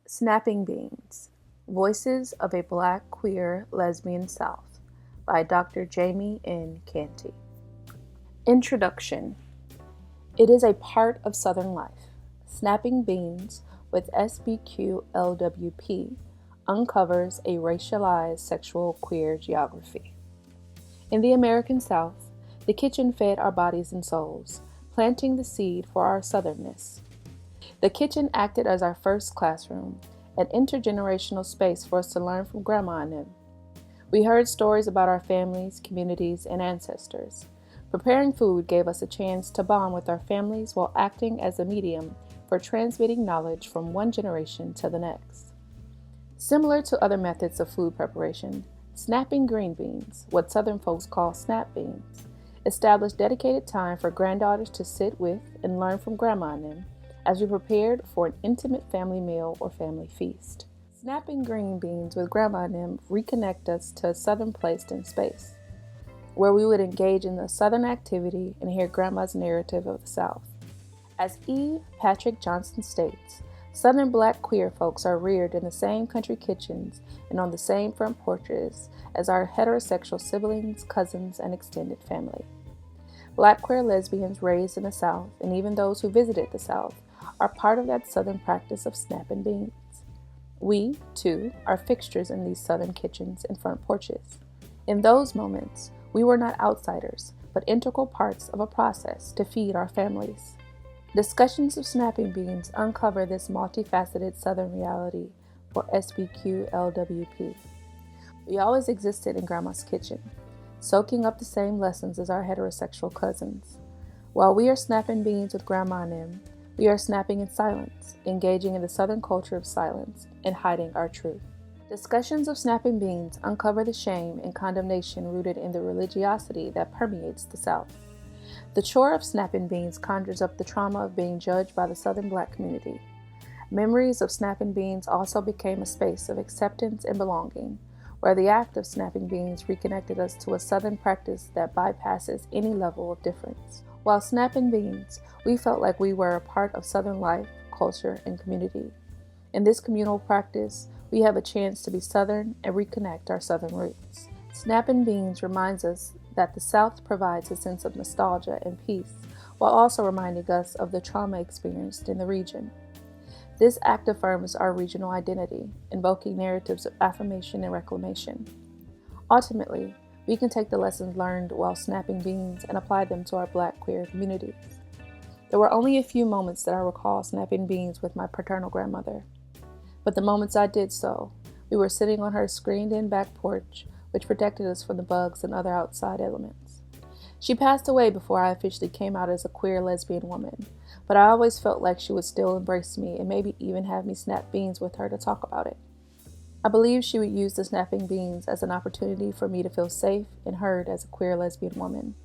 Snapping Beans, Voices of a Black Queer Lesbian South by Dr. Jayme N. Canty. Introduction. It is a part of Southern life. Snapping Beans with SBQLWP uncovers a racialized sexual queer geography. In the American South, the kitchen fed our bodies and souls, planting the seed for our Southernness. The kitchen acted as our first classroom, an intergenerational space for us to learn from Grandma and them. We heard stories about our families, communities, and ancestors. Preparing food gave us a chance to bond with our families while acting as a medium for transmitting knowledge from one generation to the next. Similar to other methods of food preparation, snapping green beans, what Southern folks call snap beans, established dedicated time for granddaughters to sit with and learn from Grandma and them as we prepared for an intimate family meal or family feast. Snapping green beans with Grandma and them reconnect us to a Southern place and space, where we would engage in the Southern activity and hear Grandma's narrative of the South. As E. Patrick Johnson states, Southern Black queer folks are reared in the same country kitchens and on the same front porches as our heterosexual siblings, cousins, and extended family. Black queer lesbians raised in the South, and even those who visited the South, are part of that Southern practice of snapping beans. We, too, are fixtures in these Southern kitchens and front porches. In those moments, we were not outsiders, but integral parts of a process to feed our families. Discussions of snapping beans uncover this multifaceted Southern reality for SBQLWP. We always existed in Grandma's kitchen, soaking up the same lessons as our heterosexual cousins. While we are snapping beans with Grandma and them, we are snapping in silence, engaging in the Southern culture of silence, and hiding our truth. Discussions of snapping beans uncover the shame and condemnation rooted in the religiosity that permeates the South. The chore of snapping beans conjures up the trauma of being judged by the Southern Black community. Memories of snapping beans also became a space of acceptance and belonging, where the act of snapping beans reconnected us to a Southern practice that bypasses any level of difference. While snapping beans, we felt like we were a part of Southern life, culture, and community. In this communal practice, we have a chance to be Southern and reconnect our Southern roots. Snapping beans reminds us that the South provides a sense of nostalgia and peace, while also reminding us of the trauma experienced in the region. This act affirms our regional identity, invoking narratives of affirmation and reclamation. Ultimately, we can take the lessons learned while snapping beans and apply them to our Black queer communities. There were only a few moments that I recall snapping beans with my paternal grandmother, but the moments I did so, we were sitting on her screened-in back porch, which protected us from the bugs and other outside elements. She passed away before I officially came out as a queer lesbian woman, but I always felt like she would still embrace me and maybe even have me snap beans with her to talk about it. I believe she would use the snapping beans as an opportunity for me to feel safe and heard as a queer lesbian woman.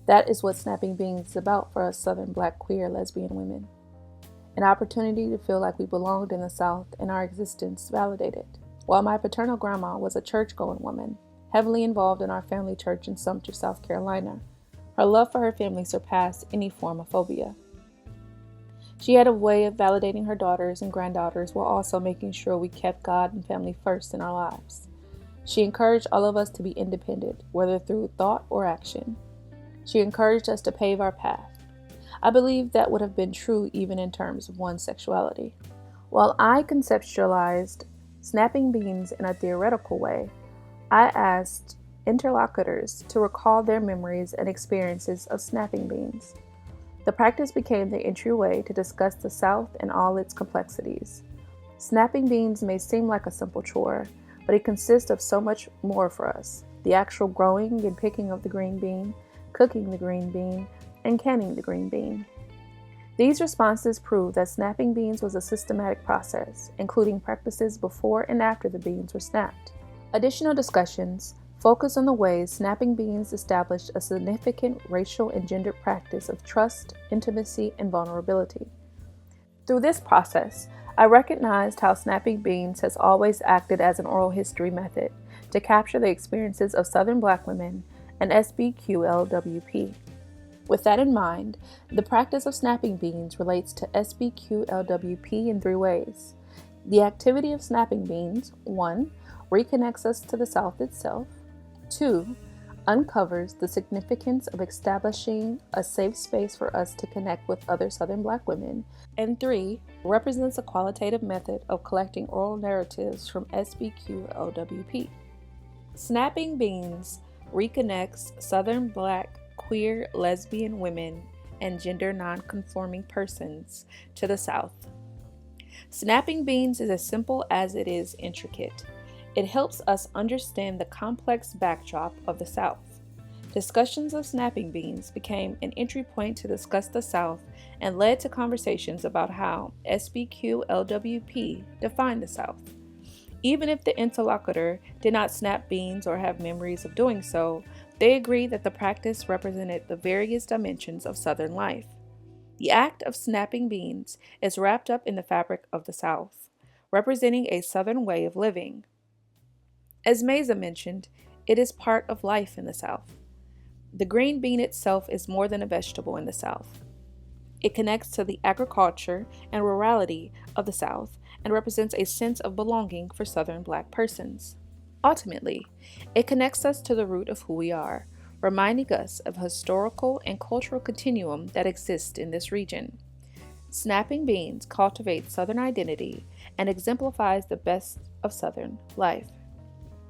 That is what snapping beans is about for us Southern Black queer lesbian women. An opportunity to feel like we belonged in the South and our existence validated. While my paternal grandma was a church-going woman, heavily involved in our family church in Sumter, South Carolina, her love for her family surpassed any form of phobia. She had a way of validating her daughters and granddaughters while also making sure we kept God and family first in our lives. She encouraged all of us to be independent, whether through thought or action. She encouraged us to pave our path. I believe that would have been true even in terms of one's sexuality. While I conceptualized snapping beans in a theoretical way, I asked interlocutors to recall their memories and experiences of snapping beans. The practice became the entryway to discuss the South and all its complexities. Snapping beans may seem like a simple chore, but it consists of so much more for us. The actual growing and picking of the green bean, cooking the green bean, and canning the green bean. These responses prove that snapping beans was a systematic process, including practices before and after the beans were snapped. Additional discussions focus on the ways snapping beans established a significant racial and gendered practice of trust, intimacy, and vulnerability. Through this process, I recognized how snapping beans has always acted as an oral history method to capture the experiences of Southern Black women and SBQLWP. With that in mind, the practice of snapping beans relates to SBQLWP in three ways: The activity of snapping beans 1. Reconnects us to the South itself. 2. Uncovers the significance of establishing a safe space for us to connect with other Southern Black women. And 3. Represents a qualitative method of collecting oral narratives from SBQ-LWP. Snapping Beans reconnects Southern Black queer lesbian women and gender non-conforming persons to the South. Snapping Beans is as simple as it is intricate. It helps us understand the complex backdrop of the South. Discussions of snapping beans became an entry point to discuss the South and led to conversations about how SBQ-LWP defined the South. Even if the interlocutor did not snap beans or have memories of doing so, they agreed that the practice represented the various dimensions of Southern life. The act of snapping beans is wrapped up in the fabric of the South, representing a Southern way of living. As Mesa mentioned, it is part of life in the South. The green bean itself is more than a vegetable in the South. It connects to the agriculture and rurality of the South and represents a sense of belonging for Southern Black persons. Ultimately, it connects us to the root of who we are, reminding us of a historical and cultural continuum that exists in this region. Snapping beans cultivates Southern identity and exemplifies the best of Southern life.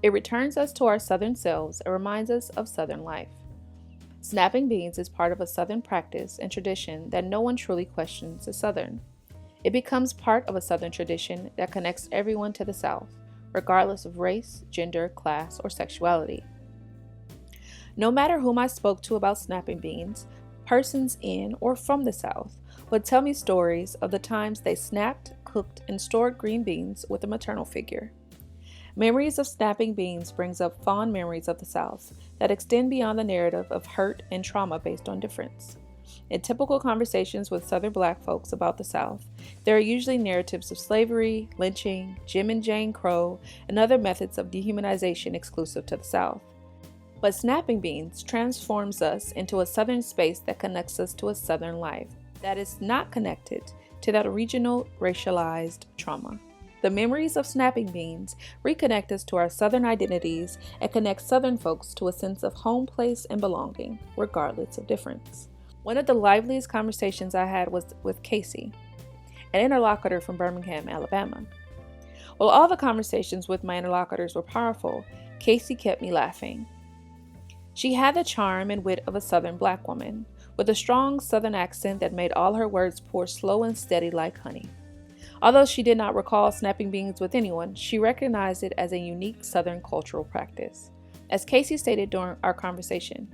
It returns us to our Southern selves and reminds us of Southern life. Snapping beans is part of a Southern practice and tradition that no one truly questions as Southern. It becomes part of a Southern tradition that connects everyone to the South, regardless of race, gender, class, or sexuality. No matter whom I spoke to about snapping beans, persons in or from the South would tell me stories of the times they snapped, cooked, and stored green beans with a maternal figure. Memories of snapping beans brings up fond memories of the South that extend beyond the narrative of hurt and trauma based on difference. In typical conversations with Southern Black folks about the South, there are usually narratives of slavery, lynching, Jim and Jane Crow, and other methods of dehumanization exclusive to the South. But snapping beans transforms us into a Southern space that connects us to a Southern life that is not connected to that regional racialized trauma. The memories of snapping beans reconnect us to our Southern identities and connect Southern folks to a sense of home place and belonging, regardless of difference. One of the liveliest conversations I had was with Casey, an interlocutor from Birmingham, Alabama. While all the conversations with my interlocutors were powerful, Casey kept me laughing. She had the charm and wit of a Southern Black woman, with a strong Southern accent that made all her words pour slow and steady like honey. Although she did not recall snapping beans with anyone, she recognized it as a unique Southern cultural practice. As Casey stated during our conversation,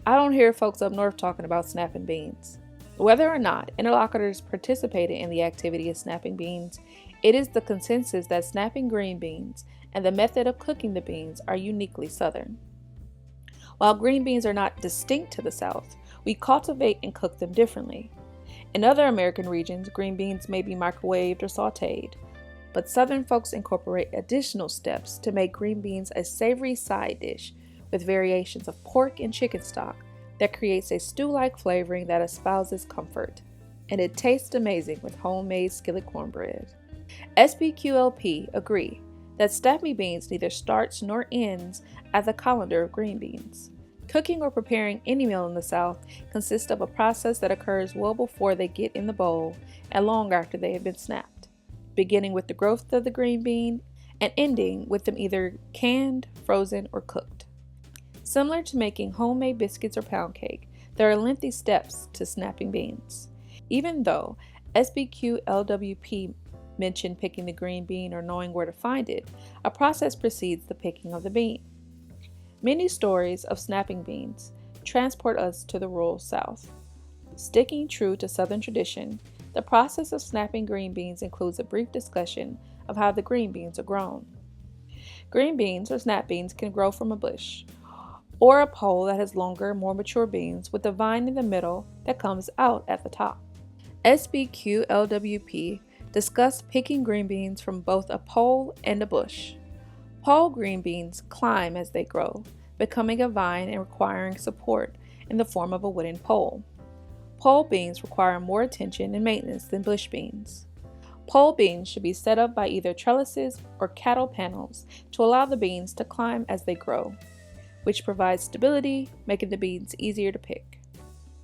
I don't hear folks up north talking about snapping beans. Whether or not interlocutors participated in the activity of snapping beans, it is the consensus that snapping green beans and the method of cooking the beans are uniquely Southern. While green beans are not distinct to the South, we cultivate and cook them differently. In other American regions, green beans may be microwaved or sauteed, but Southern folks incorporate additional steps to make green beans a savory side dish with variations of pork and chicken stock that creates a stew-like flavoring that espouses comfort, and it tastes amazing with homemade skillet cornbread. SBQLP agree that snapping beans neither starts nor ends at the colander of green beans. Cooking or preparing any meal in the South consists of a process that occurs well before they get in the bowl and long after they have been snapped, beginning with the growth of the green bean and ending with them either canned, frozen, or cooked. Similar to making homemade biscuits or pound cake, there are lengthy steps to snapping beans. Even though SBQ-LWP mentioned picking the green bean or knowing where to find it, a process precedes the picking of the bean. Many stories of snapping beans transport us to the rural South. Sticking true to Southern tradition, the process of snapping green beans includes a brief discussion of how the green beans are grown. Green beans or snap beans can grow from a bush or a pole that has longer, more mature beans with a vine in the middle that comes out at the top. SBQ-LWP discussed picking green beans from both a pole and a bush. Pole green beans climb as they grow, becoming a vine and requiring support in the form of a wooden pole. Pole beans require more attention and maintenance than bush beans. Pole beans should be set up by either trellises or cattle panels to allow the beans to climb as they grow, which provides stability, making the beans easier to pick.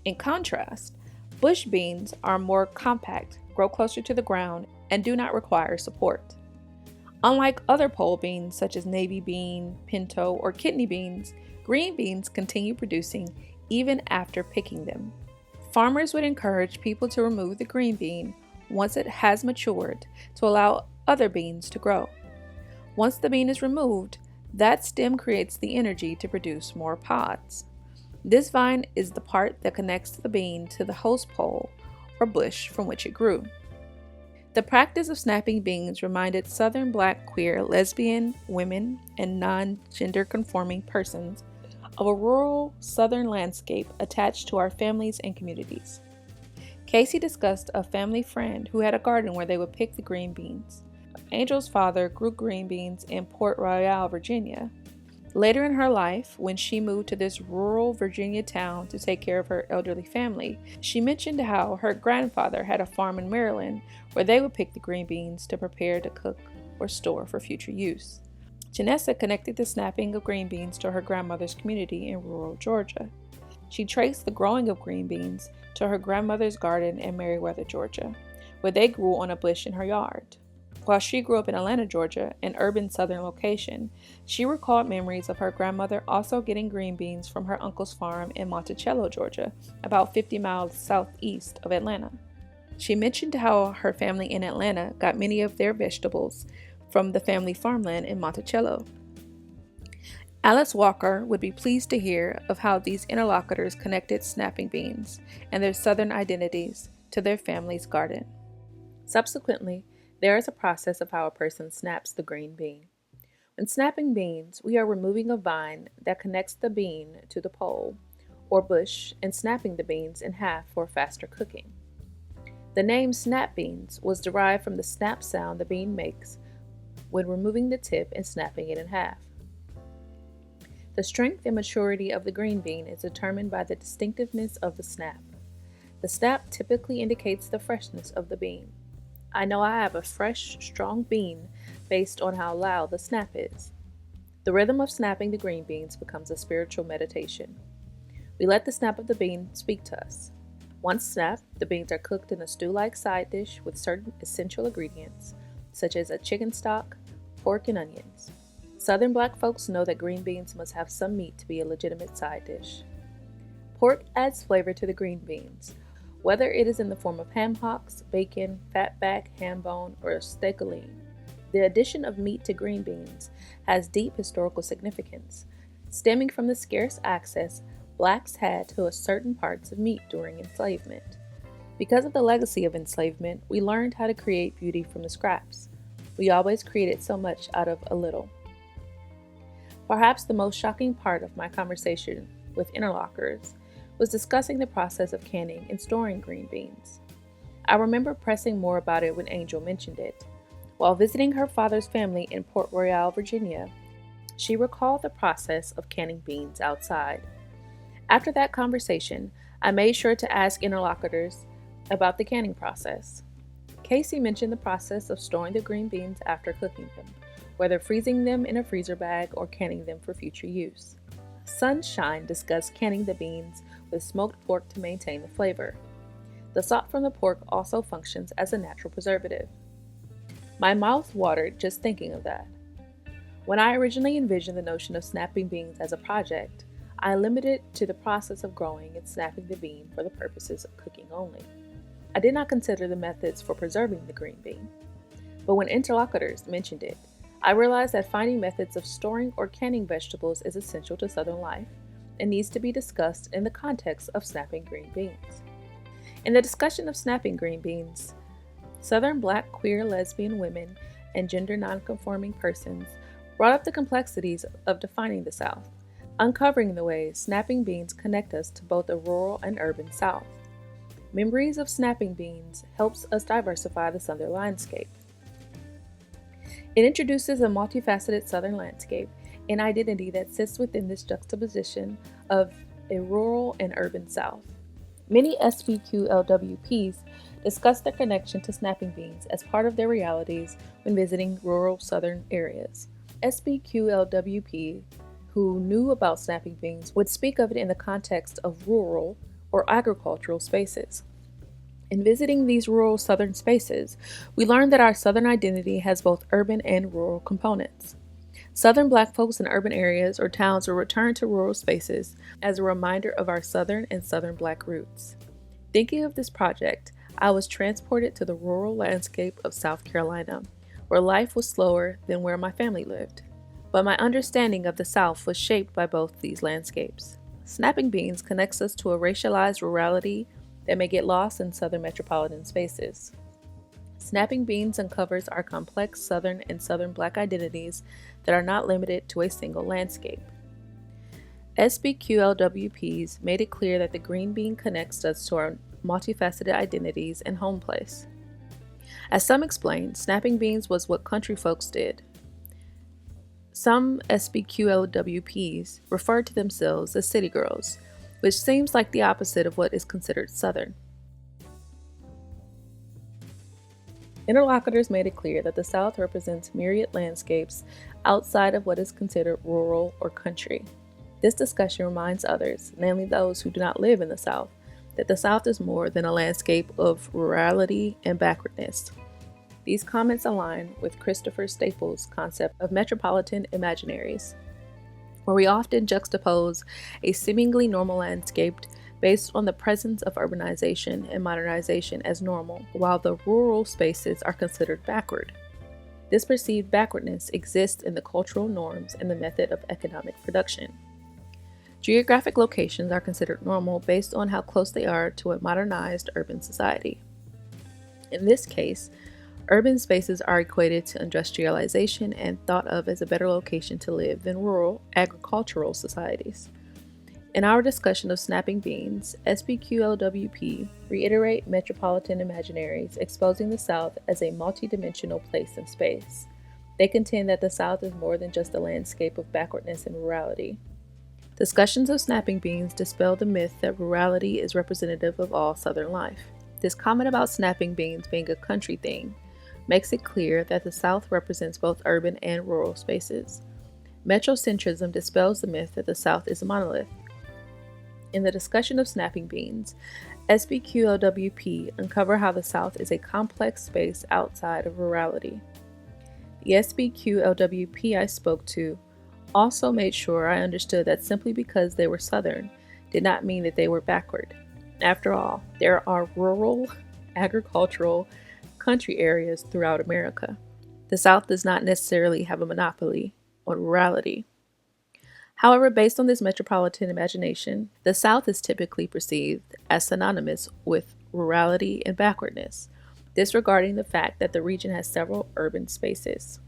In contrast, bush beans are more compact, grow closer to the ground, and do not require support. Unlike other pole beans such as navy bean, pinto, or kidney beans, green beans continue producing even after picking them. Farmers would encourage people to remove the green bean once it has matured to allow other beans to grow. Once the bean is removed, that stem creates the energy to produce more pods. This vine is the part that connects the bean to the host pole or bush from which it grew. The practice of snapping beans reminded Southern Black queer lesbian women and non-gender conforming persons of a rural Southern landscape attached to our families and communities. Casey discussed a family friend who had a garden where they would pick the green beans. Angel's father grew green beans in Port Royal, Virginia. Later in her life, when she moved to this rural Virginia town to take care of her elderly family, she mentioned how her grandfather had a farm in Maryland where they would pick the green beans to prepare to cook or store for future use. Janessa connected the snapping of green beans to her grandmother's community in rural Georgia. She traced the growing of green beans to her grandmother's garden in Meriwether, Georgia, where they grew on a bush in her yard. While she grew up in Atlanta, Georgia, an urban southern location, she recalled memories of her grandmother also getting green beans from her uncle's farm in Monticello, Georgia, about 50 miles southeast of Atlanta. She mentioned how her family in Atlanta got many of their vegetables from the family farmland in Monticello. Alice Walker would be pleased to hear of how these interlocutors connected snapping beans and their southern identities to their family's garden. Subsequently, there is a process of how a person snaps the green bean. When snapping beans, we are removing a vine that connects the bean to the pole or bush and snapping the beans in half for faster cooking. The name snap beans was derived from the snap sound the bean makes when removing the tip and snapping it in half. The strength and maturity of the green bean is determined by the distinctiveness of the snap. The snap typically indicates the freshness of the bean. I know I have a fresh, strong bean based on how loud the snap is. The rhythm of snapping the green beans becomes a spiritual meditation. We let the snap of the bean speak to us. Once snapped, the beans are cooked in a stew-like side dish with certain essential ingredients, such as a chicken stock, pork, and onions. Southern Black folks know that green beans must have some meat to be a legitimate side dish. Pork adds flavor to the green beans, whether it is in the form of ham hocks, bacon, fatback, ham bone, or steakoline. The addition of meat to green beans has deep historical significance, stemming from the scarce access Blacks had to certain parts of meat during enslavement. Because of the legacy of enslavement, we learned how to create beauty from the scraps. We always created so much out of a little. Perhaps the most shocking part of my conversation with interlocutors was discussing the process of canning and storing green beans. I remember pressing more about it when Angel mentioned it. While visiting her father's family in Port Royal, Virginia, she recalled the process of canning beans outside. After that conversation, I made sure to ask interlocutors about the canning process. Casey mentioned the process of storing the green beans after cooking them, whether freezing them in a freezer bag or canning them for future use. Sunshine discussed canning the beans with smoked pork to maintain the flavor. The salt from the pork also functions as a natural preservative. My mouth watered just thinking of that. When I originally envisioned the notion of snapping beans as a project, I limited it to the process of growing and snapping the bean for the purposes of cooking only. I did not consider the methods for preserving the green bean. But when interlocutors mentioned it, I realized that finding methods of storing or canning vegetables is essential to Southern life and needs to be discussed in the context of snapping green beans. In the discussion of snapping green beans, Southern Black queer lesbian women and gender nonconforming persons brought up the complexities of defining the South, uncovering the ways snapping beans connect us to both a rural and urban South. Memories of snapping beans helps us diversify the Southern landscape. It introduces a multifaceted Southern landscape and identity that sits within this juxtaposition of a rural and urban South. Many SBQLWPs discuss their connection to snapping beans as part of their realities when visiting rural southern areas. SBQLWP, who knew about snapping beans, would speak of it in the context of rural or agricultural spaces. In visiting these rural southern spaces, we learned that our southern identity has both urban and rural components. Southern Black folks in urban areas or towns will return to rural spaces as a reminder of our Southern and Southern Black roots. Thinking of this project, I was transported to the rural landscape of South Carolina, where life was slower than where my family lived. But my understanding of the South was shaped by both these landscapes. Snapping beans connects us to a racialized rurality that may get lost in Southern metropolitan spaces. Snapping beans uncovers our complex Southern and Southern Black identities that are not limited to a single landscape. SBQLWPs made it clear that the green bean connects us to our multifaceted identities and home place. As some explained, snapping beans was what country folks did. Some SBQLWPs referred to themselves as city girls, which seems like the opposite of what is considered Southern. Interlocutors made it clear that the South represents myriad landscapes outside of what is considered rural or country. This discussion reminds others, namely those who do not live in the South, that the South is more than a landscape of rurality and backwardness. These comments align with Christopher Staples' concept of metropolitan imaginaries, where we often juxtapose a seemingly normal landscape based on the presence of urbanization and modernization as normal, while the rural spaces are considered backward. This perceived backwardness exists in the cultural norms and the method of economic production. Geographic locations are considered normal based on how close they are to a modernized urban society. In this case, urban spaces are equated to industrialization and thought of as a better location to live than rural agricultural societies. In our discussion of snapping beans, SBQLWP reiterate metropolitan imaginaries, exposing the South as a multidimensional place and space. They contend that the South is more than just a landscape of backwardness and rurality. Discussions of snapping beans dispel the myth that rurality is representative of all Southern life. This comment about snapping beans being a country thing makes it clear that the South represents both urban and rural spaces. Metrocentrism dispels the myth that the South is a monolith. In the discussion of snapping beans, SBQLWP uncover how the South is a complex space outside of rurality. The SBQLWP I spoke to also made sure I understood that simply because they were Southern did not mean that they were backward. After all, there are rural, agricultural, country areas throughout America. The South does not necessarily have a monopoly on rurality. However, based on this metropolitan imagination, the South is typically perceived as synonymous with rurality and backwardness, disregarding the fact that the region has several urban spaces.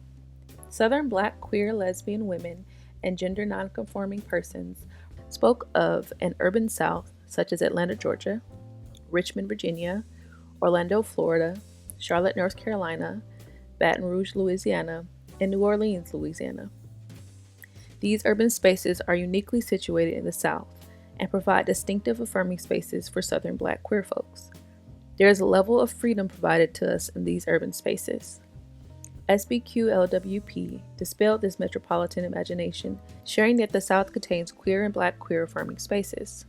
Southern Black queer lesbian women and gender nonconforming persons spoke of an urban South such as Atlanta, Georgia, Richmond, Virginia, Orlando, Florida, Charlotte, North Carolina, Baton Rouge, Louisiana, and New Orleans, Louisiana. These urban spaces are uniquely situated in the South and provide distinctive affirming spaces for Southern Black queer folks. There is a level of freedom provided to us in these urban spaces. SBQLWP dispelled this metropolitan imagination, sharing that the South contains queer and Black queer affirming spaces.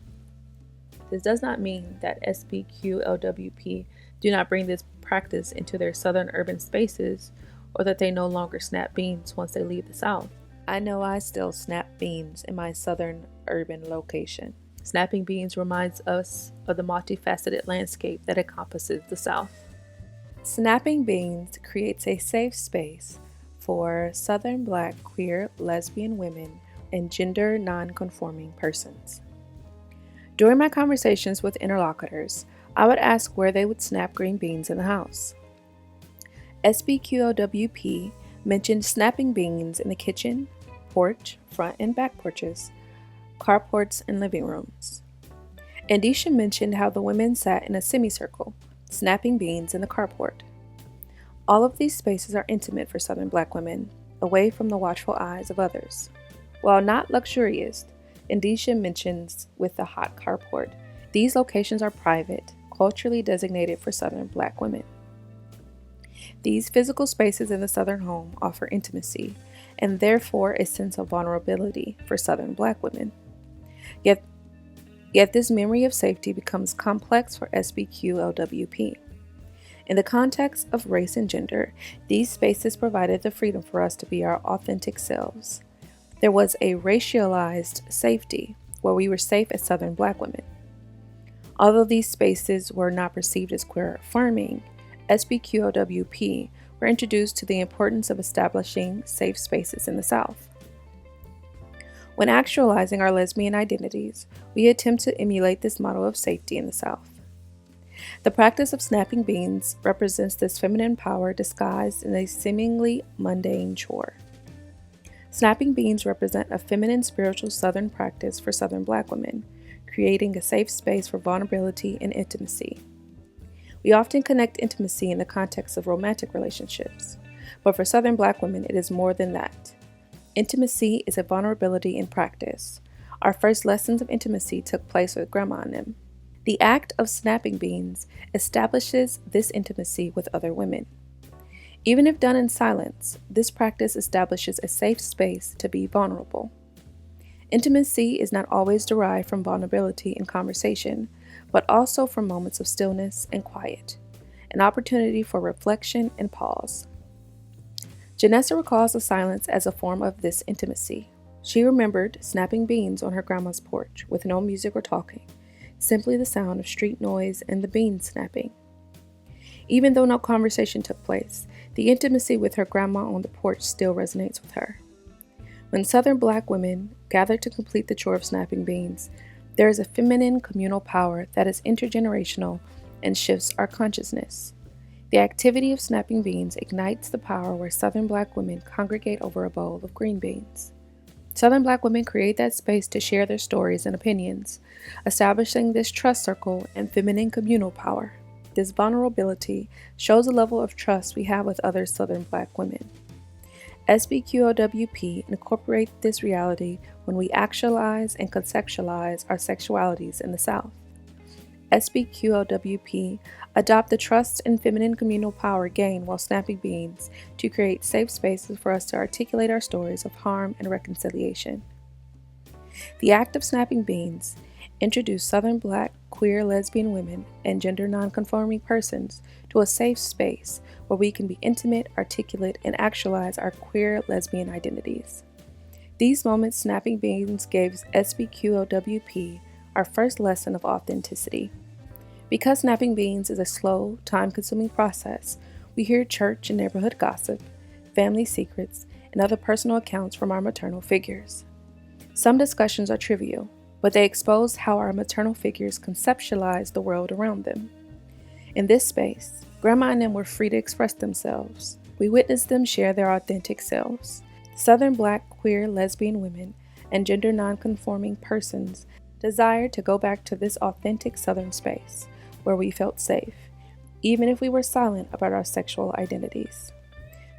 This does not mean that SBQLWP do not bring this practice into their Southern urban spaces or that they no longer snap beans once they leave the South. I know I still snap beans in my Southern urban location. Snapping beans reminds us of the multifaceted landscape that encompasses the South. Snapping beans creates a safe space for Southern Black queer lesbian women and gender non-conforming persons. During my conversations with interlocutors, I would ask where they would snap green beans in the house. SBQLWP mentioned snapping beans in the kitchen, porch, front and back porches, carports, and living rooms. Andisha mentioned how the women sat in a semicircle, snapping beans in the carport. All of these spaces are intimate for Southern Black women, away from the watchful eyes of others. While not luxurious, Andisha mentions with the hot carport, these locations are private, culturally designated for Southern Black women. These physical spaces in the Southern home offer intimacy and therefore a sense of vulnerability for Southern Black women. Yet this memory of safety becomes complex for SBQLWP. In the context of race and gender, these spaces provided the freedom for us to be our authentic selves. There was a racialized safety where we were safe as Southern Black women. Although these spaces were not perceived as queer affirming, SBQLWP were introduced to the importance of establishing safe spaces in the South. When actualizing our lesbian identities, we attempt to emulate this model of safety in the South. The practice of snapping beans represents this feminine power disguised in a seemingly mundane chore. Snapping beans represent a feminine spiritual Southern practice for Southern Black women, creating a safe space for vulnerability and intimacy. We often connect intimacy in the context of romantic relationships, but for Southern Black women, it is more than that. Intimacy is a vulnerability in practice. Our first lessons of intimacy took place with Grandma N. The act of snapping beans establishes this intimacy with other women. Even if done in silence, this practice establishes a safe space to be vulnerable. Intimacy is not always derived from vulnerability in conversation, but also from moments of stillness and quiet, an opportunity for reflection and pause. Janessa recalls the silence as a form of this intimacy. She remembered snapping beans on her grandma's porch with no music or talking, simply the sound of street noise and the beans snapping. Even though no conversation took place, the intimacy with her grandma on the porch still resonates with her. When Southern Black women gather to complete the chore of snapping beans, there is a feminine communal power that is intergenerational and shifts our consciousness. The activity of snapping beans ignites the power where Southern Black women congregate over a bowl of green beans. Southern Black women create that space to share their stories and opinions, establishing this trust circle and feminine communal power. This vulnerability shows a level of trust we have with other Southern Black women. SBQLWP incorporate this reality when we actualize and conceptualize our sexualities in the South. SBQLWP adopt the trust and feminine communal power gained while snapping beans to create safe spaces for us to articulate our stories of harm and reconciliation. The act of snapping beans introduced Southern Black, queer, lesbian women, and gender non-conforming persons to a safe space where we can be intimate, articulate, and actualize our queer lesbian identities. These moments snapping beans gave SBQLWP our first lesson of authenticity. Because snapping beans is a slow, time-consuming process, we hear church and neighborhood gossip, family secrets, and other personal accounts from our maternal figures. Some discussions are trivial, but they expose how our maternal figures conceptualize the world around them. In this space, Grandma and them were free to express themselves. We witnessed them share their authentic selves. Southern Black, queer, lesbian women, and gender non-conforming persons desired to go back to this authentic Southern space where we felt safe, even if we were silent about our sexual identities.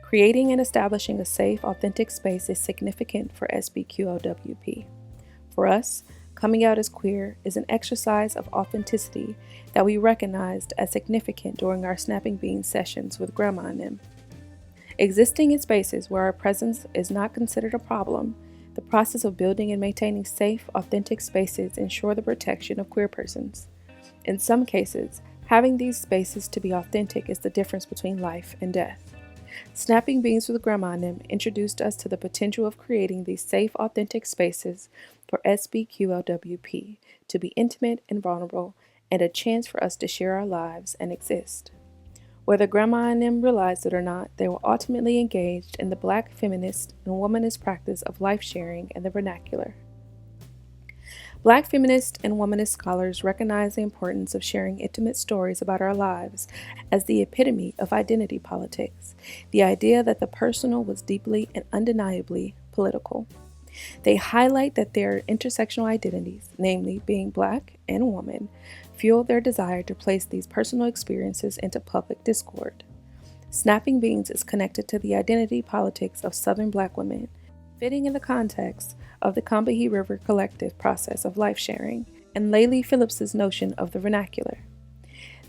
Creating and establishing a safe, authentic space is significant for SBQLWP. For us, coming out as queer is an exercise of authenticity that we recognized as significant during our snapping beans sessions with Grandma and them. Existing in spaces where our presence is not considered a problem, the process of building and maintaining safe, authentic spaces ensure the protection of queer persons. In some cases, having these spaces to be authentic is the difference between life and death. Snapping beans with Grandma and them introduced us to the potential of creating these safe, authentic spaces for SBQLWP to be intimate and vulnerable, and a chance for us to share our lives and exist. Whether Grandma and them realized it or not, they were ultimately engaged in the Black feminist and womanist practice of life sharing in the vernacular. Black feminist and womanist scholars recognize the importance of sharing intimate stories about our lives as the epitome of identity politics, the idea that the personal was deeply and undeniably political. They highlight that their intersectional identities, namely being Black and woman, fuel their desire to place these personal experiences into public discord. Snapping Beans is connected to the identity politics of Southern Black women, fitting in the context of the Combahee River collective process of life sharing and Laylee Phillips's notion of the vernacular.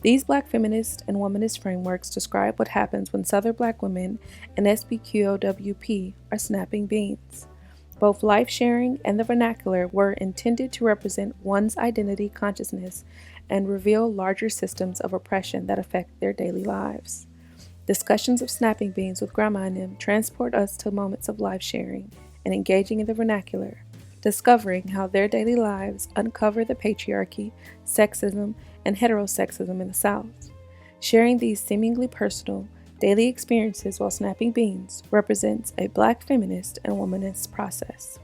These Black feminist and womanist frameworks describe what happens when Southern Black women and SBQOWP are snapping beans. Both life sharing and the vernacular were intended to represent one's identity consciousness and reveal larger systems of oppression that affect their daily lives. Discussions of snapping beans with Grandma and them transport us to moments of life sharing and engaging in the vernacular, discovering how their daily lives uncover the patriarchy, sexism, and heterosexism in the South. Sharing these seemingly personal, daily experiences while snapping beans represents a Black feminist and womanist process.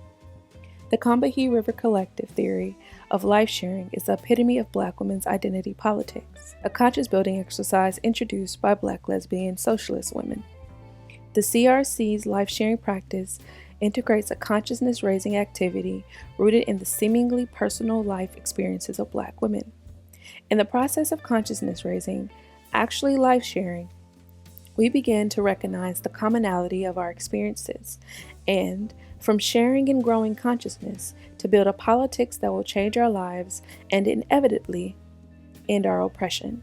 The Combahee River Collective theory of life sharing is the epitome of Black women's identity politics, a conscious building exercise introduced by Black lesbian socialist women. The CRC's life sharing practice integrates a consciousness raising activity rooted in the seemingly personal life experiences of Black women. In the process of consciousness raising, actually life sharing, we begin to recognize the commonality of our experiences and, from sharing and growing consciousness, to build a politics that will change our lives and inevitably end our oppression.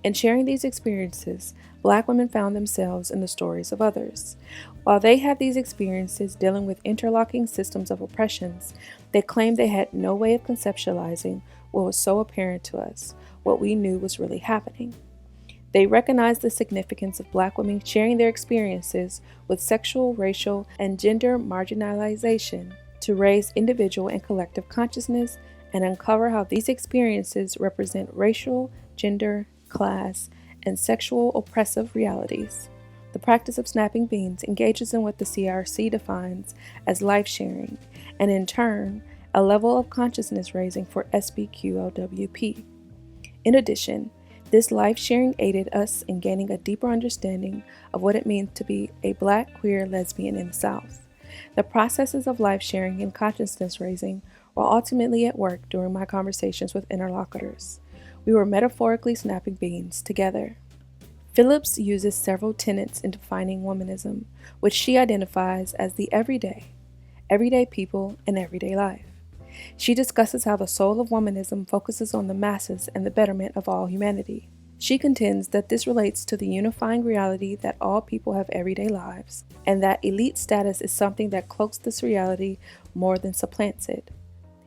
In sharing these experiences, Black women found themselves in the stories of others. While they had these experiences dealing with interlocking systems of oppressions, they claimed they had no way of conceptualizing what was so apparent to us, what we knew was really happening. They recognized the significance of Black women sharing their experiences with sexual, racial, and gender marginalization to raise individual and collective consciousness and uncover how these experiences represent racial, gender, class, and sexual oppressive realities. The practice of snapping beans engages in what the CRC defines as life sharing, and in turn, a level of consciousness raising for SBQLWP. In addition, this life sharing aided us in gaining a deeper understanding of what it means to be a Black queer lesbian in the South. The processes of life sharing and consciousness raising were ultimately at work during my conversations with interlocutors. We were metaphorically snapping beans together. Phillips uses several tenets in defining womanism, which she identifies as the everyday people, and everyday life. She discusses how the soul of womanism focuses on the masses and the betterment of all humanity. She contends that this relates to the unifying reality that all people have everyday lives, and that elite status is something that cloaks this reality more than supplants it.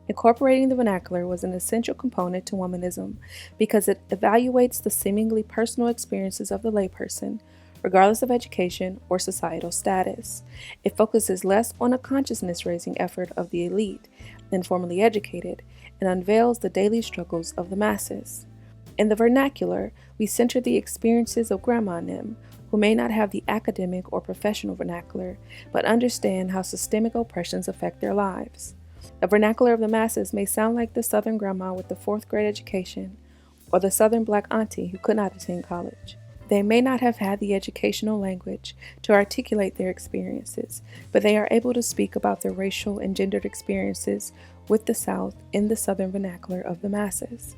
Incorporating the vernacular was an essential component to womanism because it evaluates the seemingly personal experiences of the layperson, regardless of education or societal status. It focuses less on a consciousness-raising effort of the elite than formerly educated, and unveils the daily struggles of the masses. In the vernacular, we center the experiences of Grandma and them, who may not have the academic or professional vernacular, but understand how systemic oppressions affect their lives. The vernacular of the masses may sound like the Southern grandma with the 4th grade education, or the Southern Black auntie who could not attend college. They may not have had the educational language to articulate their experiences, but they are able to speak about their racial and gendered experiences with the South in the Southern vernacular of the masses.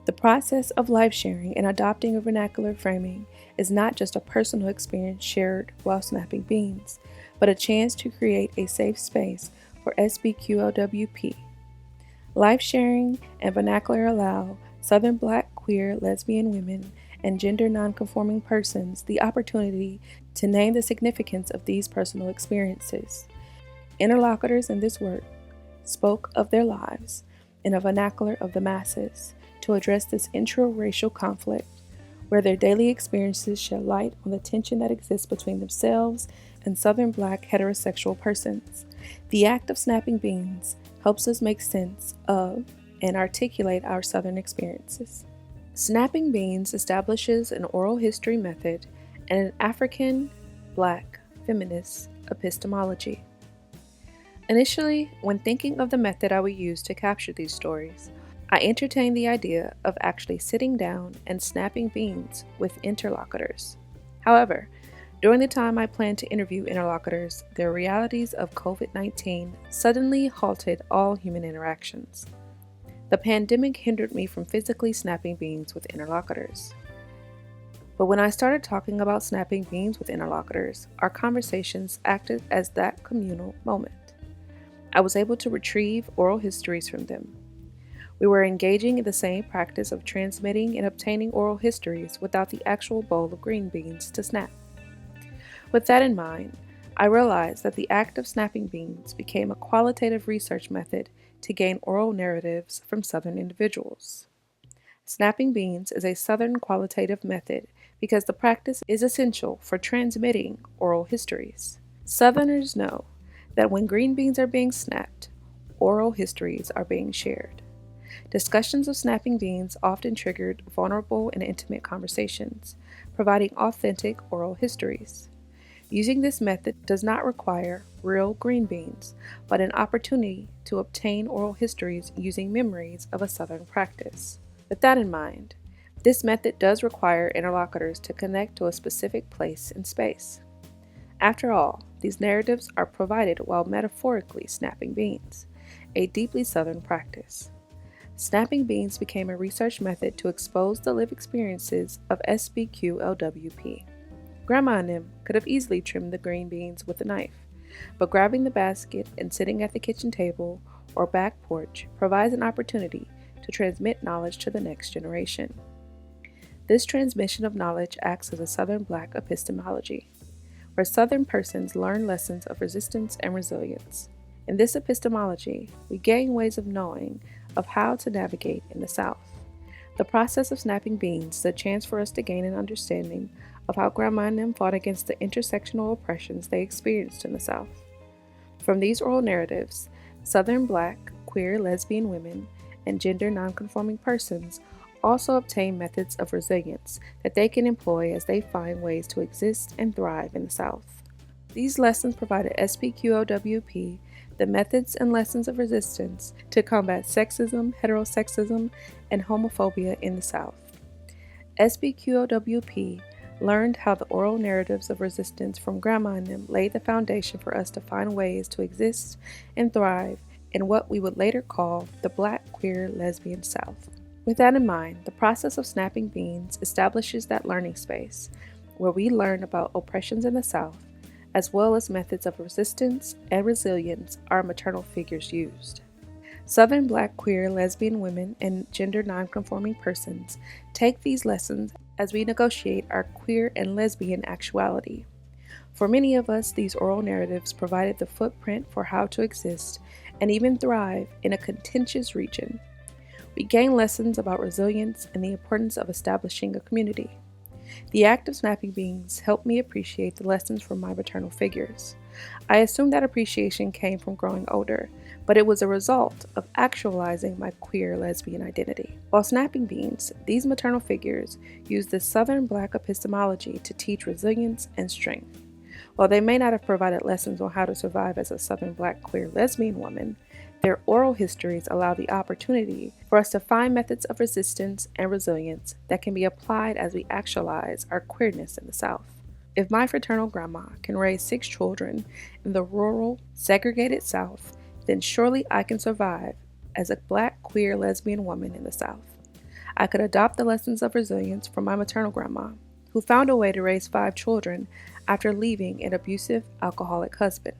The process of life sharing and adopting a vernacular framing is not just a personal experience shared while snapping beans, but a chance to create a safe space for SBQLWP. Life sharing and vernacular allow Southern Black queer lesbian women and gender nonconforming persons the opportunity to name the significance of these personal experiences. Interlocutors in this work spoke of their lives in a vernacular of the masses to address this intra-racial conflict, where their daily experiences shed light on the tension that exists between themselves and Southern Black heterosexual persons. The act of snapping beans helps us make sense of and articulate our Southern experiences. Snapping beans establishes an oral history method and an African Black feminist epistemology. Initially, when thinking of the method I would use to capture these stories, I entertained the idea of actually sitting down and snapping beans with interlocutors. However, during the time I planned to interview interlocutors, the realities of COVID-19 suddenly halted all human interactions. The pandemic hindered me from physically snapping beans with interlocutors. But when I started talking about snapping beans with interlocutors, our conversations acted as that communal moment. I was able to retrieve oral histories from them. We were engaging in the same practice of transmitting and obtaining oral histories without the actual bowl of green beans to snap. With that in mind, I realized that the act of snapping beans became a qualitative research method to gain oral narratives from Southern individuals. Snapping beans is a Southern qualitative method because the practice is essential for transmitting oral histories. Southerners know that when green beans are being snapped, oral histories are being shared. Discussions of snapping beans often triggered vulnerable and intimate conversations, providing authentic oral histories. Using this method does not require real green beans, but an opportunity to obtain oral histories using memories of a Southern practice. With that in mind, this method does require interlocutors to connect to a specific place and space. After all, these narratives are provided while metaphorically snapping beans, a deeply Southern practice. Snapping beans became a research method to expose the lived experiences of SBQLWP. Grandma and them could have easily trimmed the green beans with a knife, but grabbing the basket and sitting at the kitchen table or back porch provides an opportunity to transmit knowledge to the next generation. This transmission of knowledge acts as a Southern Black epistemology, where Southern persons learn lessons of resistance and resilience. In this epistemology, we gain ways of knowing of how to navigate in the South. The process of snapping beans is a chance for us to gain an understanding of how Grandma and them fought against the intersectional oppressions they experienced in the South. From these oral narratives, Southern Black, queer, lesbian women, and gender nonconforming persons also obtain methods of resilience that they can employ as they find ways to exist and thrive in the South. These lessons provided SBQOWP the methods and lessons of resistance to combat sexism, heterosexism, and homophobia in the South. SBQOWP learned how the oral narratives of resistance from Grandma and them laid the foundation for us to find ways to exist and thrive in what we would later call the Black Queer Lesbian South. With that in mind, the process of snapping beans establishes that learning space where we learn about oppressions in the South, as well as methods of resistance and resilience our maternal figures used. Southern Black queer lesbian women and gender nonconforming persons take these lessons as we negotiate our queer and lesbian actuality. For many of us, these oral narratives provided the footprint for how to exist and even thrive in a contentious region. We gain lessons about resilience and the importance of establishing a community. The act of snapping beans helped me appreciate the lessons from my maternal figures. I assumed that appreciation came from growing older, but it was a result of actualizing my queer lesbian identity. While snapping beans, these maternal figures used the Southern Black epistemology to teach resilience and strength. While they may not have provided lessons on how to survive as a Southern Black queer lesbian woman, their oral histories allow the opportunity for us to find methods of resistance and resilience that can be applied as we actualize our queerness in the South. If my fraternal grandma can raise 6 children in the rural, segregated South, then surely I can survive as a Black queer lesbian woman in the South. I could adopt the lessons of resilience from my maternal grandma, who found a way to raise 5 children after leaving an abusive, alcoholic husband.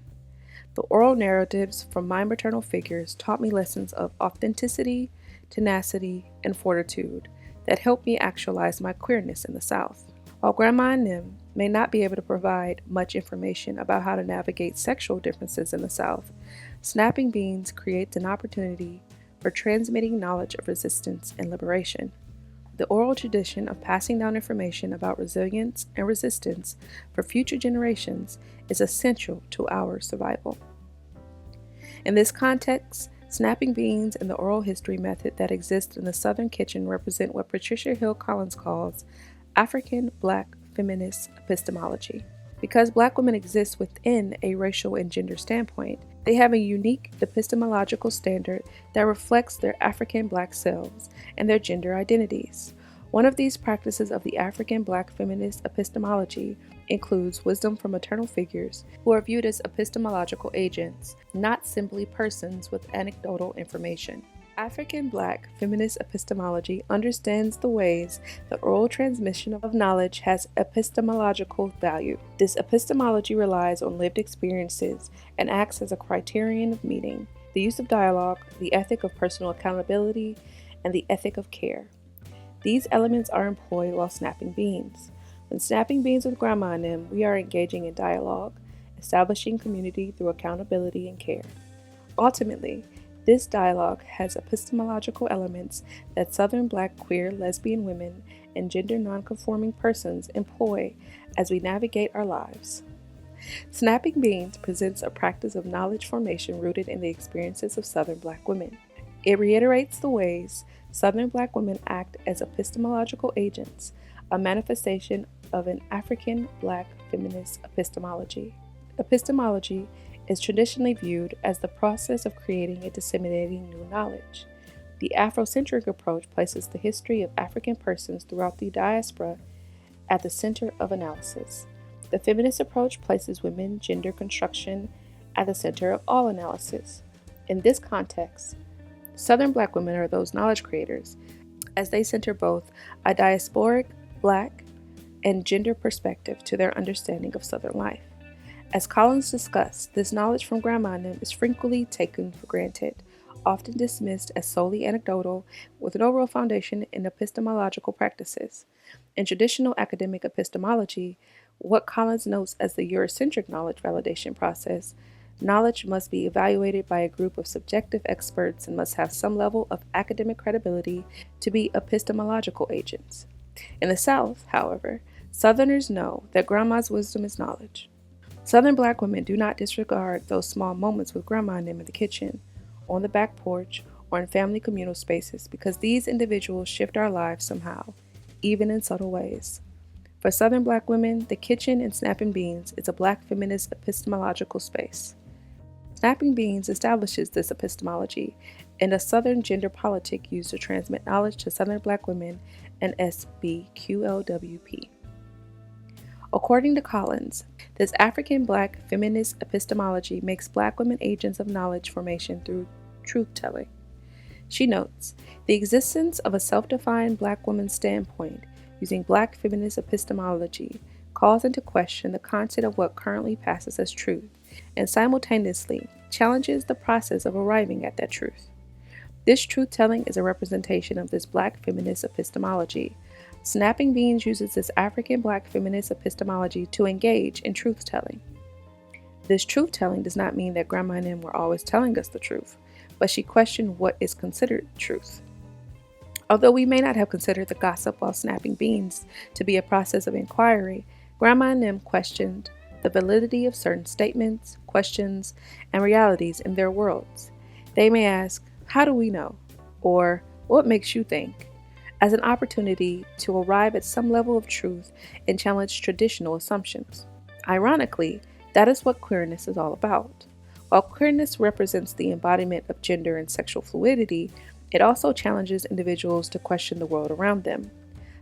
The oral narratives from my maternal figures taught me lessons of authenticity, tenacity, and fortitude that helped me actualize my queerness in the South. While Grandma and them may not be able to provide much information about how to navigate sexual differences in the South, snapping beans creates an opportunity for transmitting knowledge of resistance and liberation. The oral tradition of passing down information about resilience and resistance for future generations is essential to our survival. In this context, snapping beans and the oral history method that exists in the Southern kitchen represent what Patricia Hill Collins calls African Black feminist epistemology. Because Black women exist within a racial and gender standpoint, they have a unique epistemological standard that reflects their African Black selves and their gender identities. One of these practices of the African Black feminist epistemology includes wisdom from maternal figures who are viewed as epistemological agents, not simply persons with anecdotal information. African Black feminist epistemology understands the ways that oral transmission of knowledge has epistemological value. This epistemology relies on lived experiences and acts as a criterion of meaning, the use of dialogue, the ethic of personal accountability, and the ethic of care. These elements are employed while snapping beans. When snapping beans with Grandma and them, we are engaging in dialogue, establishing community through accountability and care. Ultimately, this dialogue has epistemological elements that Southern Black queer lesbian women and gender nonconforming persons employ as we navigate our lives. Snapping Beans presents a practice of knowledge formation rooted in the experiences of Southern Black women. It reiterates the ways Southern Black women act as epistemological agents, a manifestation of an African Black feminist epistemology. Epistemology is traditionally viewed as the process of creating and disseminating new knowledge. The Afrocentric approach places the history of African persons throughout the diaspora at the center of analysis. The feminist approach places women gender construction at the center of all analysis. In this context, Southern Black women are those knowledge creators, as they center both a diasporic, Black, and gender perspective to their understanding of Southern life. As Collins discussed, this knowledge from Grandma and them is frequently taken for granted, often dismissed as solely anecdotal, with no real foundation in epistemological practices. In traditional academic epistemology, what Collins notes as the Eurocentric knowledge validation process, knowledge must be evaluated by a group of subjective experts and must have some level of academic credibility to be epistemological agents. In the South, however, Southerners know that Grandma's wisdom is knowledge. Southern Black women do not disregard those small moments with Grandma and them in the kitchen, on the back porch, or in family communal spaces because these individuals shift our lives somehow, even in subtle ways. For Southern Black women, the kitchen and snapping beans is a Black feminist epistemological space. Snapping beans establishes this epistemology and a Southern gender politic used to transmit knowledge to Southern Black women and SBQLWP. According to Collins, this African Black feminist epistemology makes Black women agents of knowledge formation through truth-telling. She notes, the existence of a self-defined Black woman's standpoint using Black feminist epistemology calls into question the content of what currently passes as truth and simultaneously challenges the process of arriving at that truth. This truth-telling is a representation of this Black feminist epistemology. Snapping Beans uses this African Black feminist epistemology to engage in truth-telling. This truth-telling does not mean that Grandma and them were always telling us the truth, but she questioned what is considered truth. Although we may not have considered the gossip while snapping beans to be a process of inquiry, Grandma and them questioned the validity of certain statements, questions, and realities in their worlds. They may ask, "How do we know?" or "What makes you think?" as an opportunity to arrive at some level of truth and challenge traditional assumptions. Ironically, that is what queerness is all about. While queerness represents the embodiment of gender and sexual fluidity, it also challenges individuals to question the world around them.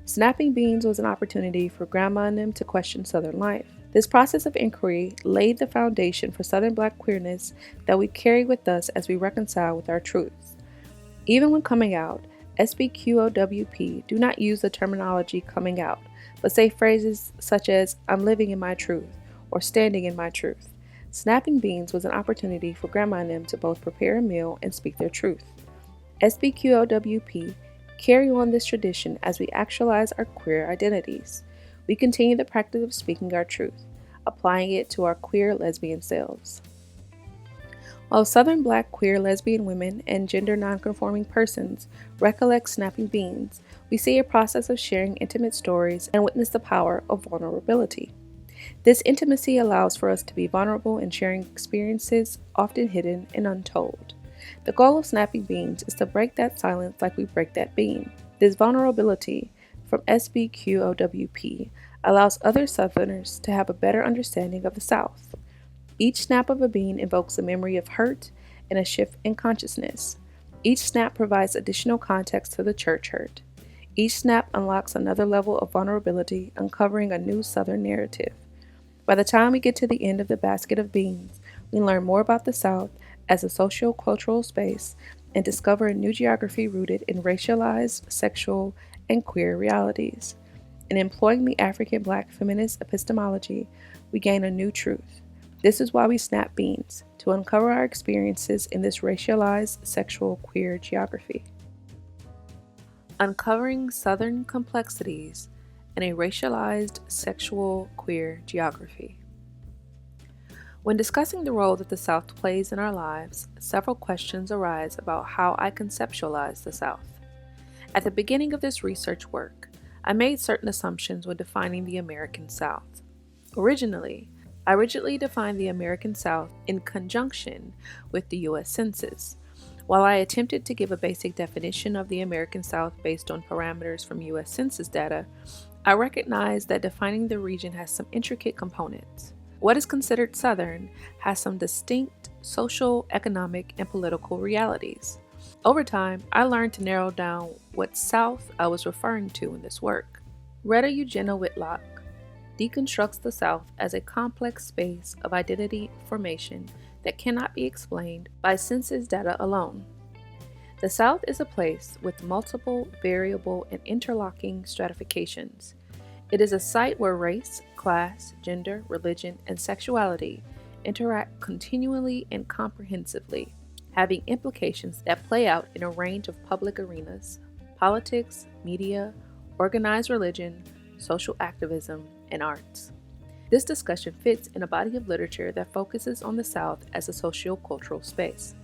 Snapping Beans was an opportunity for Grandma and them to question Southern life. This process of inquiry laid the foundation for Southern Black queerness that we carry with us as we reconcile with our truths. Even when coming out, SBQOWP do not use the terminology coming out, but say phrases such as "I'm living in my truth" or "standing in my truth." Snapping Beans was an opportunity for Grandma and them to both prepare a meal and speak their truth. SBQOWP carry on this tradition as we actualize our queer identities. We continue the practice of speaking our truth, applying it to our queer lesbian selves. While Southern Black queer lesbian women and gender nonconforming persons recollect Snapping Beans, we see a process of sharing intimate stories and witness the power of vulnerability. This intimacy allows for us to be vulnerable in sharing experiences often hidden and untold. The goal of Snapping Beans is to break that silence like we break that bean. This vulnerability from SBQOWP allows other Southerners to have a better understanding of the South. Each snap of a bean evokes a memory of hurt and a shift in consciousness. Each snap provides additional context to the church hurt. Each snap unlocks another level of vulnerability, uncovering a new Southern narrative. By the time we get to the end of the basket of beans, we learn more about the South as a socio-cultural space and discover a new geography rooted in racialized, sexual, and queer realities. In employing the African Black feminist epistemology, we gain a new truth. This is why we snap beans, to uncover our experiences in this racialized sexual queer geography. Uncovering Southern complexities in a racialized sexual queer geography. When discussing the role that the South plays in our lives, several questions arise about how I conceptualize the South. At the beginning of this research work, I made certain assumptions when defining the American South. Originally, I rigidly defined the American South in conjunction with the U.S. Census. While I attempted to give a basic definition of the American South based on parameters from U.S. Census data, I recognized that defining the region has some intricate components. What is considered Southern has some distinct social, economic, and political realities. Over time, I learned to narrow down what South I was referring to in this work. Retta Eugenia Whitlock deconstructs the South as a complex space of identity formation that cannot be explained by census data alone. The South is a place with multiple, variable, and interlocking stratifications. It is a site where race, class, gender, religion, and sexuality interact continually and comprehensively, having implications that play out in a range of public arenas: politics, media, organized religion, social activism, and arts. This discussion fits in a body of literature that focuses on the South as a sociocultural space.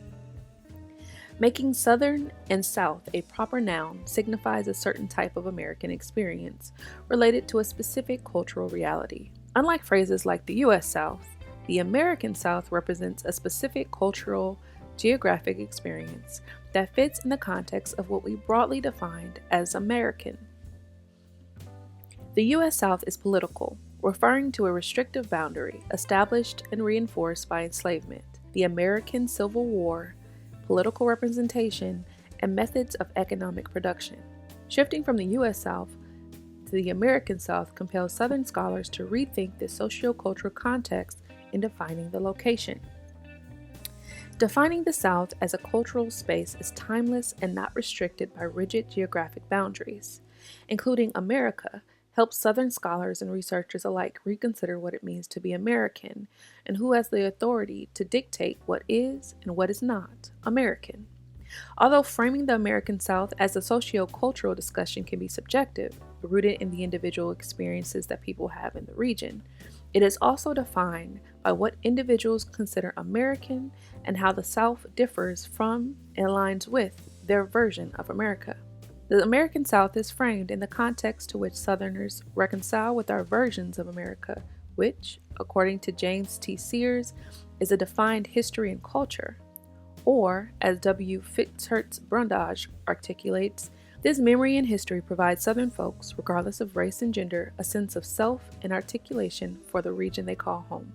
Making Southern and South a proper noun signifies a certain type of American experience related to a specific cultural reality. Unlike phrases like the U.S. South, the American South represents a specific cultural, geographic experience that fits in the context of what we broadly defined as American. The U.S. South is political, referring to a restrictive boundary established and reinforced by enslavement, the American Civil War, political representation, and methods of economic production. Shifting from the U.S. South to the American South compels Southern scholars to rethink the sociocultural context in defining the location. Defining the South as a cultural space is timeless and not restricted by rigid geographic boundaries. Including America helps Southern scholars and researchers alike reconsider what it means to be American and who has the authority to dictate what is and what is not American. Although framing the American South as a socio-cultural discussion can be subjective, rooted in the individual experiences that people have in the region, it is also defined by what individuals consider American and how the South differs from and aligns with their version of America. The American South is framed in the context to which Southerners reconcile with our versions of America, which, according to James T. Sears, is a defined history and culture. Or, as W. Fitzhugh Brundage articulates, this memory and history provides Southern folks, regardless of race and gender, a sense of self and articulation for the region they call home.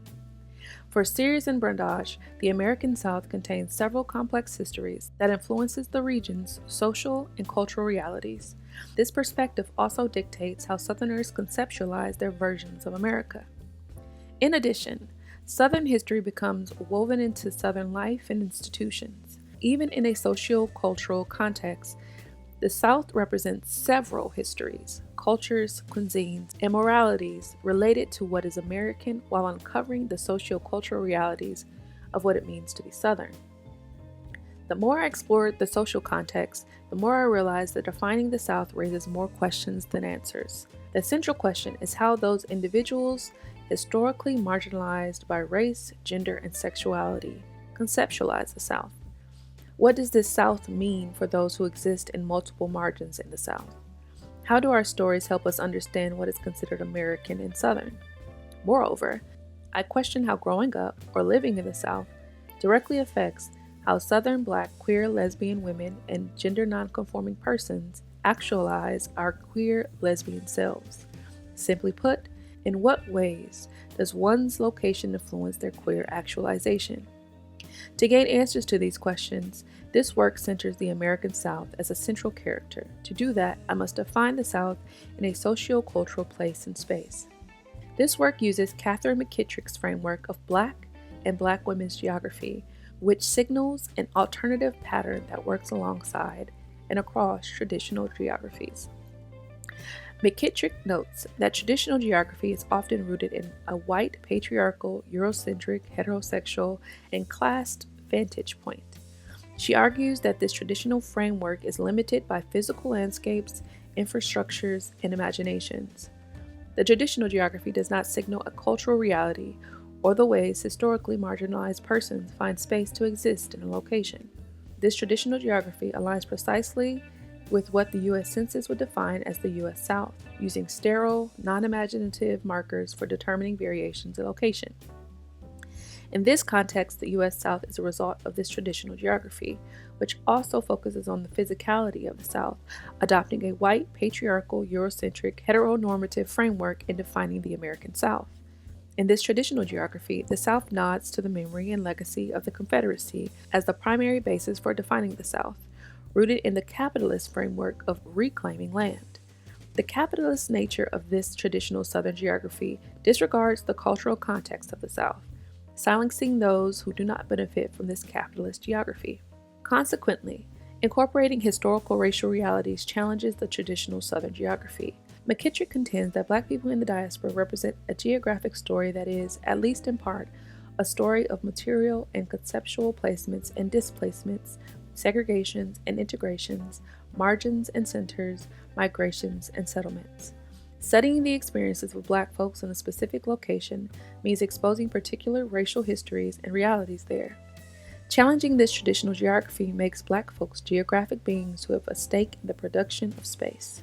For Sears and Brundage, the American South contains several complex histories that influences the region's social and cultural realities. This perspective also dictates how Southerners conceptualize their versions of America. In addition, Southern history becomes woven into Southern life and institutions. Even in a socio-cultural context, the South represents several histories, cultures, cuisines, and moralities related to what is American while uncovering the socio-cultural realities of what it means to be Southern. The more I explored the social context, the more I realized that defining the South raises more questions than answers. The central question is how those individuals, historically marginalized by race, gender, and sexuality, conceptualize the South. What does this South mean for those who exist in multiple margins in the South? How do our stories help us understand what is considered American and Southern? Moreover, I question how growing up or living in the South directly affects how Southern Black queer lesbian women and gender nonconforming persons actualize our queer lesbian selves. Simply put, in what ways does one's location influence their queer actualization? To gain answers to these questions, this work centers the American South as a central character. To do that, I must define the South in a socio-cultural place and space. This work uses Catherine McKittrick's framework of Black and Black women's geography, which signals an alternative pattern that works alongside and across traditional geographies. McKittrick notes that traditional geography is often rooted in a white, patriarchal, Eurocentric, heterosexual, and classed vantage point. She argues that this traditional framework is limited by physical landscapes, infrastructures, and imaginations. The traditional geography does not signal a cultural reality or the ways historically marginalized persons find space to exist in a location. This traditional geography aligns precisely with what the U.S. Census would define as the U.S. South, using sterile, non-imaginative markers for determining variations in location. In this context, the U.S. South is a result of this traditional geography, which also focuses on the physicality of the South, adopting a white, patriarchal, Eurocentric, heteronormative framework in defining the American South. In this traditional geography, the South nods to the memory and legacy of the Confederacy as the primary basis for defining the South, rooted in the capitalist framework of reclaiming land. The capitalist nature of this traditional Southern geography disregards the cultural context of the South, silencing those who do not benefit from this capitalist geography. Consequently, incorporating historical racial realities challenges the traditional Southern geography. McKittrick contends that Black people in the diaspora represent a geographic story that is, at least in part, a story of material and conceptual placements and displacements, segregations and integrations, margins and centers, migrations and settlements. Studying the experiences of Black folks in a specific location means exposing particular racial histories and realities there. Challenging this traditional geography makes Black folks geographic beings who have a stake in the production of space.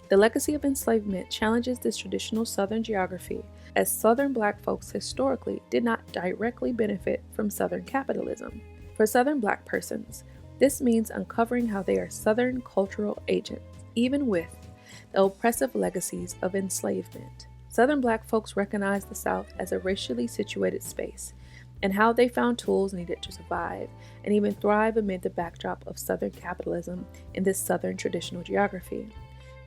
The legacy of enslavement challenges this traditional Southern geography, as Southern Black folks historically did not directly benefit from Southern capitalism. For Southern Black persons, this means uncovering how they are Southern cultural agents, even with the oppressive legacies of enslavement. Southern Black folks recognize the South as a racially situated space, and how they found tools needed to survive and even thrive amid the backdrop of Southern capitalism in this Southern traditional geography.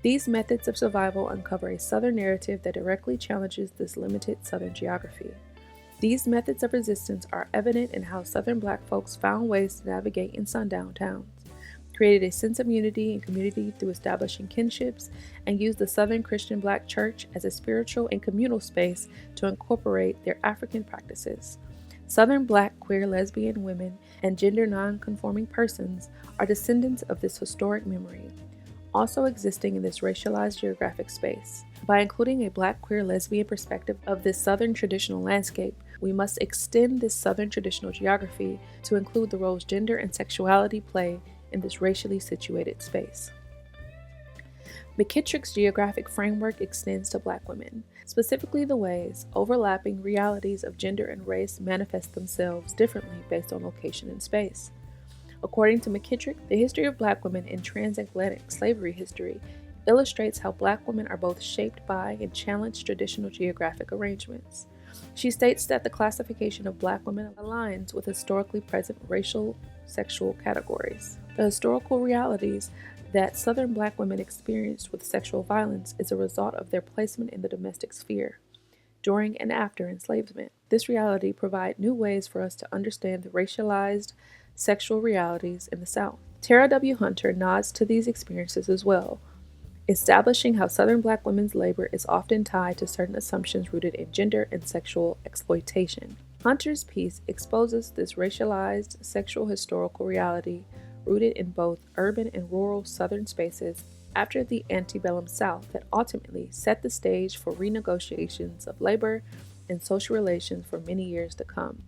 These methods of survival uncover a Southern narrative that directly challenges this limited Southern geography. These methods of resistance are evident in how Southern Black folks found ways to navigate in sundown towns, created a sense of unity and community through establishing kinships, and used the Southern Christian Black Church as a spiritual and communal space to incorporate their African practices. Southern Black queer lesbian women and gender non-conforming persons are descendants of this historic memory, also existing in this racialized geographic space. By including a Black queer lesbian perspective of this Southern traditional landscape, we must extend this Southern traditional geography to include the roles gender and sexuality play in this racially situated space. McKittrick's geographic framework extends to Black women, specifically the ways overlapping realities of gender and race manifest themselves differently based on location and space. According to McKittrick, the history of Black women in transatlantic slavery history illustrates how Black women are both shaped by and challenge traditional geographic arrangements. She states that the classification of Black women aligns with historically present racial sexual categories. The historical realities that Southern Black women experienced with sexual violence is a result of their placement in the domestic sphere during and after enslavement. This reality provides new ways for us to understand the racialized sexual realities in the South. Tara W. Hunter nods to these experiences as well, establishing how Southern Black women's labor is often tied to certain assumptions rooted in gender and sexual exploitation. Hunter's piece exposes this racialized sexual historical reality rooted in both urban and rural Southern spaces after the antebellum South that ultimately set the stage for renegotiations of labor and social relations for many years to come.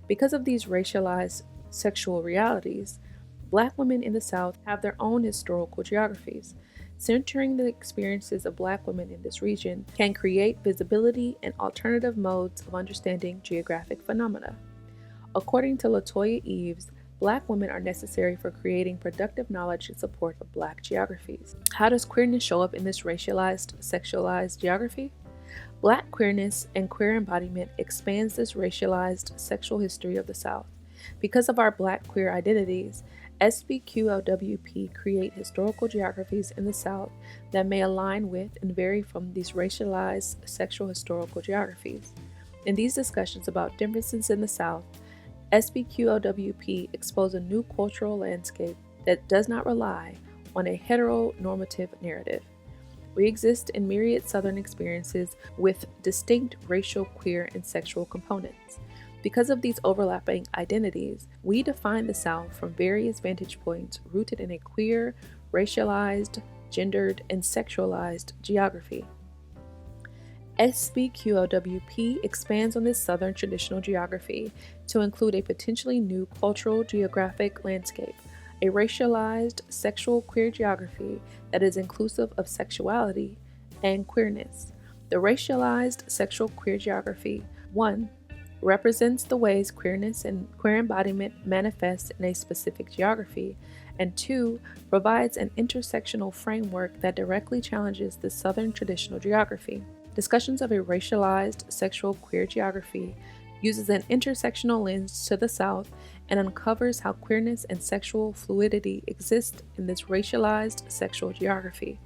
Because of these racialized sexual realities, Black women in the South have their own historical geographies. Centering the experiences of Black women in this region can create visibility and alternative modes of understanding geographic phenomena. According to LaToya Eves, Black women are necessary for creating productive knowledge in support of Black geographies. How does queerness show up in this racialized, sexualized geography? Black queerness and queer embodiment expands this racialized sexual history of the South. Because of our Black queer identities, SBQLWP create historical geographies in the South that may align with and vary from these racialized sexual historical geographies. In these discussions about differences in the South, SBQLWP expose a new cultural landscape that does not rely on a heteronormative narrative. We exist in myriad Southern experiences with distinct racial, queer, and sexual components. Because of these overlapping identities, we define the South from various vantage points rooted in a queer, racialized, gendered, and sexualized geography. SBQLWP expands on this Southern traditional geography to include a potentially new cultural geographic landscape, a racialized sexual queer geography that is inclusive of sexuality and queerness. The racialized sexual queer geography 1. Represents the ways queerness and queer embodiment manifest in a specific geography, and 2. Provides an intersectional framework that directly challenges the Southern traditional geography. Discussions of a racialized sexual queer geography uses an intersectional lens to the South and uncovers how queerness and sexual fluidity exist in this racialized sexual geography.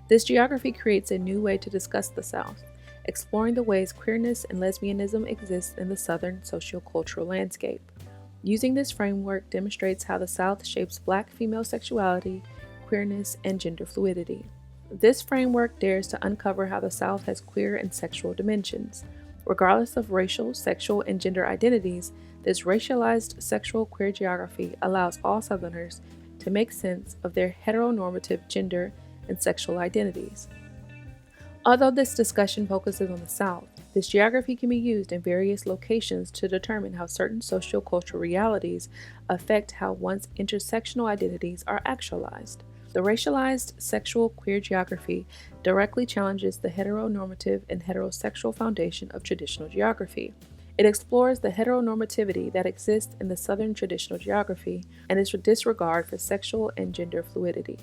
This geography creates a new way to discuss the South, exploring the ways queerness and lesbianism exist in the Southern sociocultural landscape. Using this framework demonstrates how the South shapes Black female sexuality, queerness, and gender fluidity. This framework dares to uncover how the South has queer and sexual dimensions. Regardless of racial, sexual, and gender identities, this racialized sexual queer geography allows all Southerners to make sense of their heteronormative gender and sexual identities. Although this discussion focuses on the South, this geography can be used in various locations to determine how certain sociocultural realities affect how one's intersectional identities are actualized. The racialized sexual queer geography directly challenges the heteronormative and heterosexual foundation of traditional geography. It explores the heteronormativity that exists in the Southern traditional geography and its disregard for sexual and gender fluidity.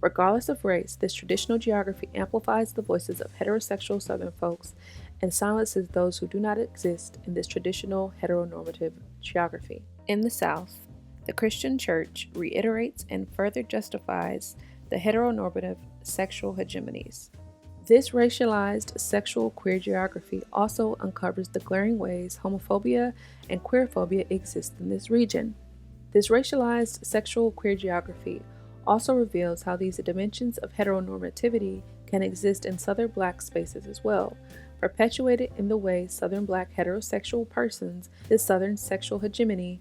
Regardless of race, this traditional geography amplifies the voices of heterosexual Southern folks and silences those who do not exist in this traditional heteronormative geography. In the South, the Christian Church reiterates and further justifies the heteronormative sexual hegemonies. This racialized sexual queer geography also uncovers the glaring ways homophobia and queerphobia exist in this region. This racialized sexual queer geography also reveals how these dimensions of heteronormativity can exist in Southern Black spaces as well, perpetuated in the way Southern Black heterosexual persons the Southern sexual hegemony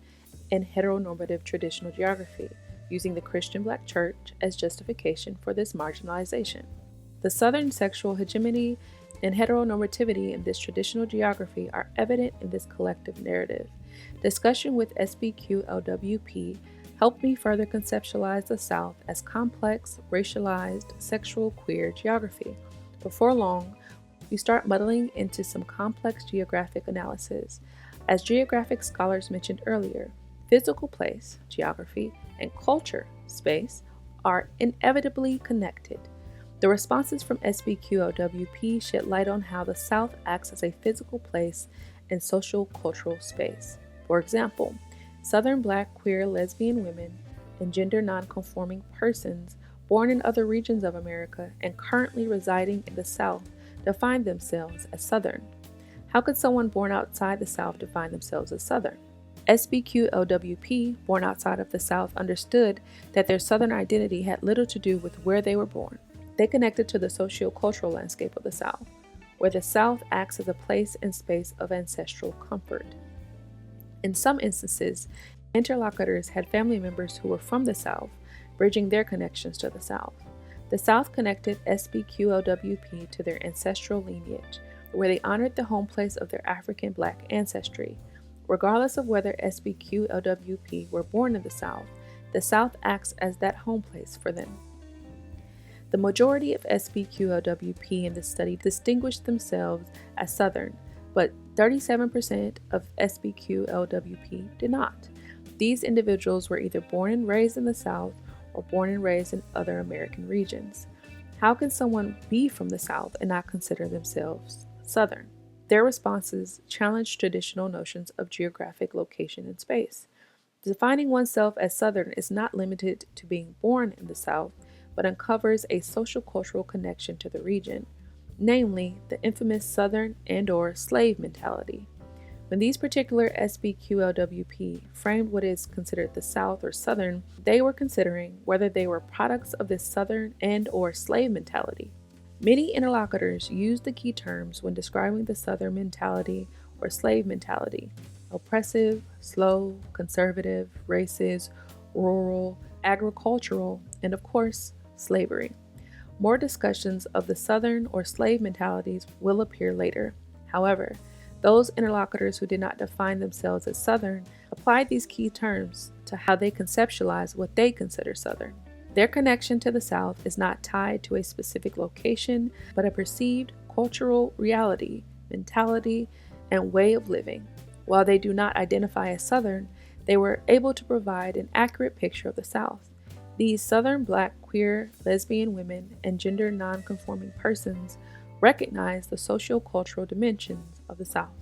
and heteronormative traditional geography, using the Christian Black Church as justification for this marginalization. The Southern sexual hegemony and heteronormativity in this traditional geography are evident in this collective narrative. Discussion with SBQLWP helped me further conceptualize the South as complex, racialized, sexual queer geography. Before long, we start muddling into some complex geographic analysis. As geographic scholars mentioned earlier, physical place, geography, and culture, space, are inevitably connected. The responses from SBQLWP shed light on how the South acts as a physical place and social cultural space. For example, Southern Black queer lesbian women and gender nonconforming persons born in other regions of America and currently residing in the South define themselves as Southern. How could someone born outside the South define themselves as Southern? SBQLWP, born outside of the South, understood that their Southern identity had little to do with where they were born. They connected to the socio-cultural landscape of the South, where the South acts as a place and space of ancestral comfort. In some instances, interlocutors had family members who were from the South, bridging their connections to the South. The South connected SBQLWP to their ancestral lineage, where they honored the home place of their African Black ancestry. Regardless of whether SBQLWP were born in the South acts as that home place for them. The majority of SBQLWP in this study distinguished themselves as Southern, but 37% of SBQLWP did not. These individuals were either born and raised in the South or born and raised in other American regions. How can someone be from the South and not consider themselves Southern? Their responses challenged traditional notions of geographic location and space. Defining oneself as Southern is not limited to being born in the South, but uncovers a social-cultural connection to the region, namely the infamous Southern and/or slave mentality. When these particular SBQLWP framed what is considered the South or Southern, they were considering whether they were products of this Southern and/or slave mentality. Many interlocutors use the key terms when describing the Southern mentality or slave mentality: oppressive, slow, conservative, racist, rural, agricultural, and of course, slavery. More discussions of the Southern or slave mentalities will appear later. However, those interlocutors who did not define themselves as Southern applied these key terms to how they conceptualize what they consider Southern. Their connection to the South is not tied to a specific location, but a perceived cultural reality, mentality, and way of living. While they do not identify as Southern, they were able to provide an accurate picture of the South. These Southern Black queer lesbian women and gender non-conforming persons recognize the socio-cultural dimensions of the South.